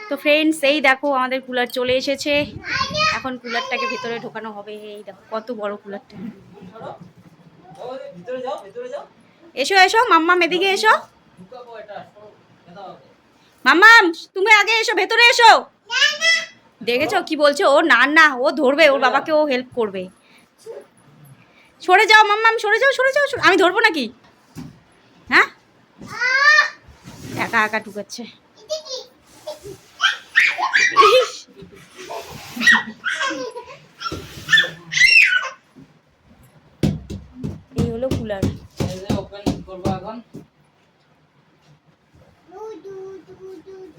তো ফ্রেন্ডস এই দেখো আমাদের কুলার চলে এসেছে। এখন কুলারটাকে ভেতরে ঢোকানো হবে। এই দেখো কত বড় কুলারটা। এসো এসো মাম্মাম, এদিকে এসো। মাম্মাম তুমি আগে এসো, ভেতরে এসো। দেখেছো কি বলছে ও? না না, ও ধরবে, ওর বাবাকে ও হেল্প করবে। সরে যাও মাম্মাম, সরে যাও সরে যাও। আমি ধরবো নাকি? হ্যাঁ, একা একা ঢুকাচ্ছে। এই হলো কুলার। ওপেন করবো এখন।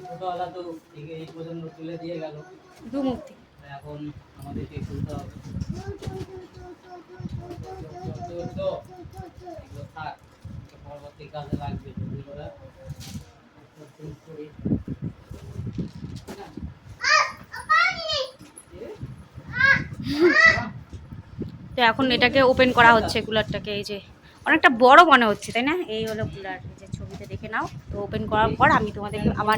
ছোটওয়ালা তো এই পর্যন্ত তুলে দিয়ে গেল দু মুক্তি। এখন আমাদেরকে খুলতে হবে। থাক, পরবর্তী কাজে লাগবে। তো এখন এটাকে ওপেন করা হচ্ছে কুলারটাকে। এই যে অনেকটা বড় মনে হচ্ছে, তাই না? এই হলো কুলার, এই যে ছবিতে দেখে নাও। তো ওপেন করার পর আমি তোমাদের আবার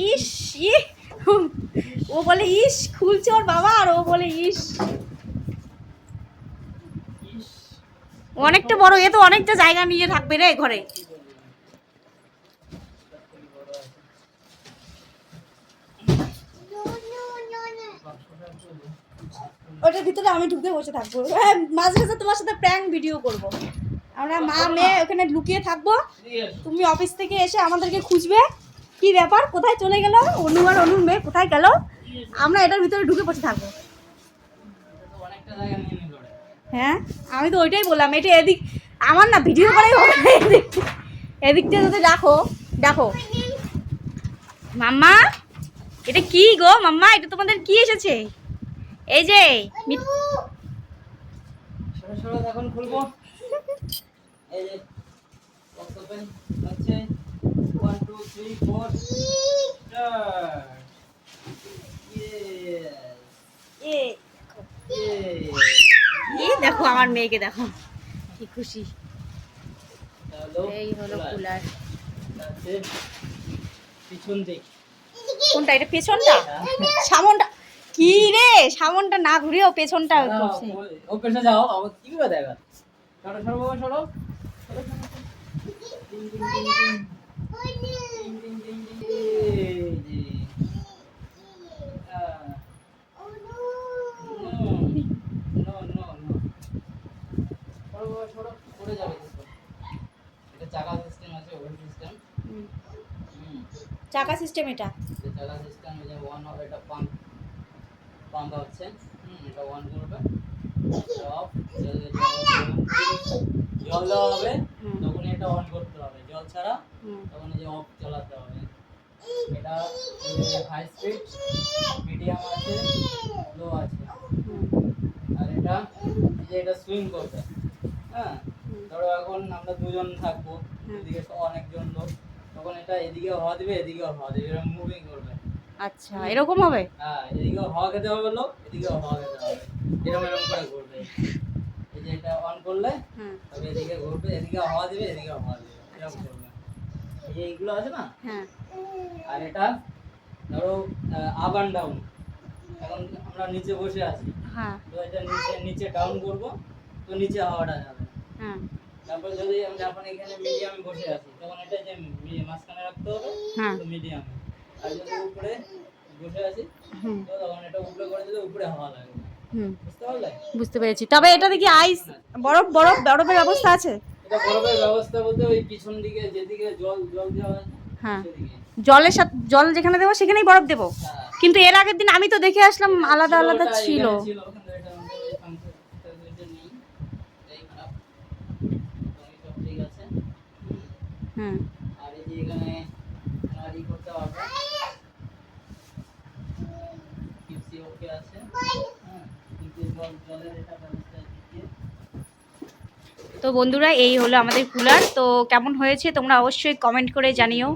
ইস, ও বলে ইস খুলছে ওর বাবা, আর ও বলে ইস। অনেকটা বড়, এ তো অনেকটা জায়গা নিয়ে থাকবে রে ঘরে। ওটার ভিতরে আমি ঢুকে বসে থাকবো। হ্যাঁ, মাঝে মাঝে তোমার সাথে প্র্যাঙ্ক ভিডিও করব। আমরা মা মেয়ে ওখানে লুকিয়ে থাকবো, তুমি অফিস থেকে এসে আমাদেরকে খুঁজবে, কি ব্যাপার, কোথায় চলে গেল অনু আর অনুর মেয়ে, কোথায় গেল। আমরা এটার ভিতরে ঢুকে বসে থাকবো। হ্যাঁ, আমি তো ওইটাই বললাম। এটা এদিক আমার না ভিডিও করাই হবে, এদিকটা যদি রাখো। দেখো মাম্মা, এটা কি গো মাম্মা, এটা তোমাদের কি এসেছে? এই যে এখন খুলবো। এই যে ওপেন হচ্ছে 1 2 3 4 স্টার্ট। এই দেখো আমার মেয়েকে দেখো কি খুশি। এই হলো কুলার। পিছন দিক কোনটা? এটা পেছনটা, সামনটা। কি রে, সামনটা না ঘুরেও পেছনটা করছে। ও পেছনে যাও, আবার কি করে দেখা। সরো সরো বাবা, সরো। চাকা সিস্টেম আছে, ওভেন সিস্টেম। চাকা সিস্টেম এটা। চাকা সিস্টেম, এই যে ওয়ান হবে, এটা পাম্প পাম্প হচ্ছে। এটা অন করবে, অফ। জল দেওয়া হবে তখন এটা অন করতে হবে, জল ছাড়া তখন এই যে অফ চালাতে হবে। এটা হাই স্পিড, মিডিয়াম আছে, লো আছে। আর এটা এই যে এটা সুইং করবে। হ্যাঁ, ধরো এখন আমরা দুজন থাকবো, এদিকে অনেকজন লোক, তখন এটা এদিকে হওয়া দিবে, এদিকে হওয়া দিবে, এরকম মুভিং করবে। আচ্ছা, এরকম হবে। হ্যাঁ, এদিকে হাওয়া খেতে হবে লোক, এদিকে হাওয়া খেতে হবে, এরকম এরকম করে ঘুরবে। এই যে এটা অন করলে তবে এদিকে ঘুরবে, এদিকে হাওয়া দিবে, এদিকে হাওয়া দিবে, এরকম করবে। এই যে এইগুলো আছে না। হ্যাঁ, আর এটা ধরো আপ এন্ড ডাউন। এখন আমরা নিচে বসে আছি, হ্যাঁ, তো এটা নিচে নিচে ডাউন করব, তো নিচে হাওয়াটা যাবে। হ্যাঁ, তারপর যদি আমি যখন এখানে মিডিয়ামে বসে আছি, তখন এটা যে মাঝখানে রাখতে হবে, তো মিডিয়ামে। আর যদি উপরে বসে আছি, তো তখন এটা উপরে করে দিলে উপরে হাওয়া লাগবে। বুঝতে পারলে? বুঝতে পেরেছি। তবে এটা দেখি আইস, বরফের ব্যবস্থা আছে। এটা বরফের ব্যবস্থা বলতে ওই পিছন দিকে যেদিকে জল দেওয়া আছে, হ্যাঁ, জলের সাথে জল যেখানে দেবো সেখানেই বরফ দেবো। কিন্তু এর আগের দিন আমি তো দেখে আসলাম আলাদা আলাদা ছিল। হুম, আর এই যে এখানে নাড়ি করতে পারবে, কিপসি ওকে আছে। হ্যাঁ, কিন্তু জলের এটা ব্যবস্থা দিয়ে। তো বন্ধুরা এই হলো আমাদের কুলার। তো কেমন হয়েছে তোমরা অবশ্যই কমেন্ট করে জানিও।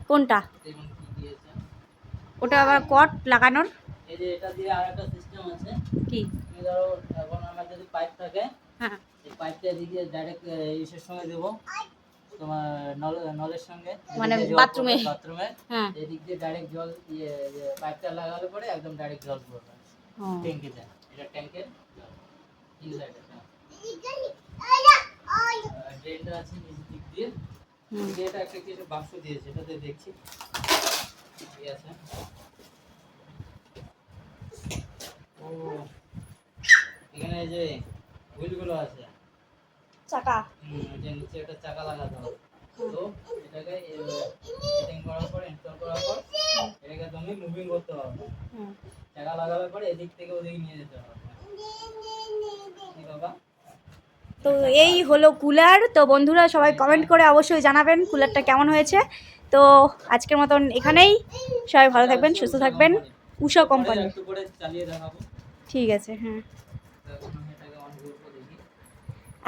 কোনটা? ওটা আবার কট লাগানোর। এই যে এটা দিয়ে আরেকটা সিস্টেম আছে। কি? ধরো এখন আমরা হাতে যে পাইপ থাকে, হ্যাঁ এই পাইপটা এদিকে ডাইরেক্ট ইসের সঙ্গে দেবো, তোমার নলের সঙ্গে, মানে এদিকে জল বাথরুমে। পড়বে, বাথরুমে হ্যাঁ এদিক দিয়ে ডাইরেক্ট জল পাইপটা লাগালে পরে একদম ডাইরেক্ট জল পড়বে ও, ট্যাঙ্কিতে। এটা ট্যাঙ্কের ইনসাইড ড্রেনটা আছে নিচ দিক দিয়ে। হুম। এটা একটা কিছু বাক্স দিয়েছে, এটাতে দেখছি কি আছে। ও এখানে এই যে হুইলগুলো আছে, চাকা। যে নিচে একটা চাকা লাগাতে হবে। তো এটাকে সেটিং করার পর, ইনস্টল করার পর এটাকে তুমি মুভিং করতে হবে। হুম। চাকা লাগানোর পরে এদিক থেকে ওদিকে নিয়ে যেতে হবে। কি বাবা? তো এই হলো কুলার। তো বন্ধুরা সবাই কমেন্ট করে অবশ্যই জানাবেন কুলারটা কেমন হয়েছে। তো আজকের মতন এখানেই, সবাই ভালো থাকবেন, সুস্থ থাকবেন। উষা কোম্পানি। একটু করে চালিয়ে দেখাবো। ঠিক আছে, হ্যাঁ। এখন আমি এটাকে অন করবো, দেখি।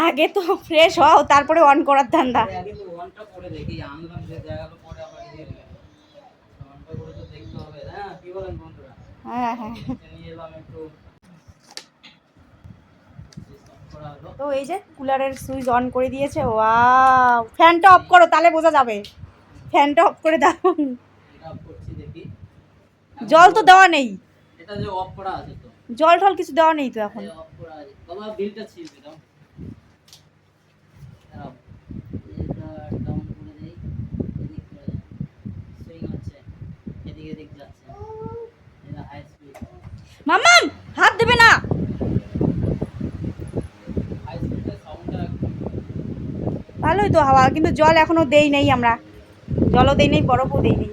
আগে তো ফ্রেশ হও, তারপরে অন করার ধান্দা। আগে তো অনটা করে দেখি, আনলাম যে দেখালো পরে আবার দিয়ে দিলাম। অনটা করে তো দেখতে হবে। হ্যাঁ, কি বলেন বন্ধুরা? হ্যাঁ হ্যাঁ। নিয়ে এলাম একটু করা হলো। তো এই যে কুলারের সুইচ অন করে দিয়েছে। ওয়াও, ফ্যানটা অফ করো, তাহলে বোঝা যাবে। ফ্যানটা অফ করে দাও। এটা অফ করছি, দেখি। জল তো দেওয়া নেই, এটা যে অফ করা আছে তো, জল টল কিছু দেওয়া নেই তো এখন। অফ করা আছে। বাবা বিলটা ছিলবে দাও। দাঁড়াও, এটা ডাউন করে দেই, এদিক করে দেই। সুইং হচ্ছে, এদিকে এদিক যাচ্ছে। এটা হাই স্পিড, মাম্মাম হাত দেবে না। হাই স্পিডে সাউন্ডটা ভালোই তো হাওয়া, কিন্তু জল এখনো দেই নেই আমরা, জলও দেই নেই, বরফও দেই নেই।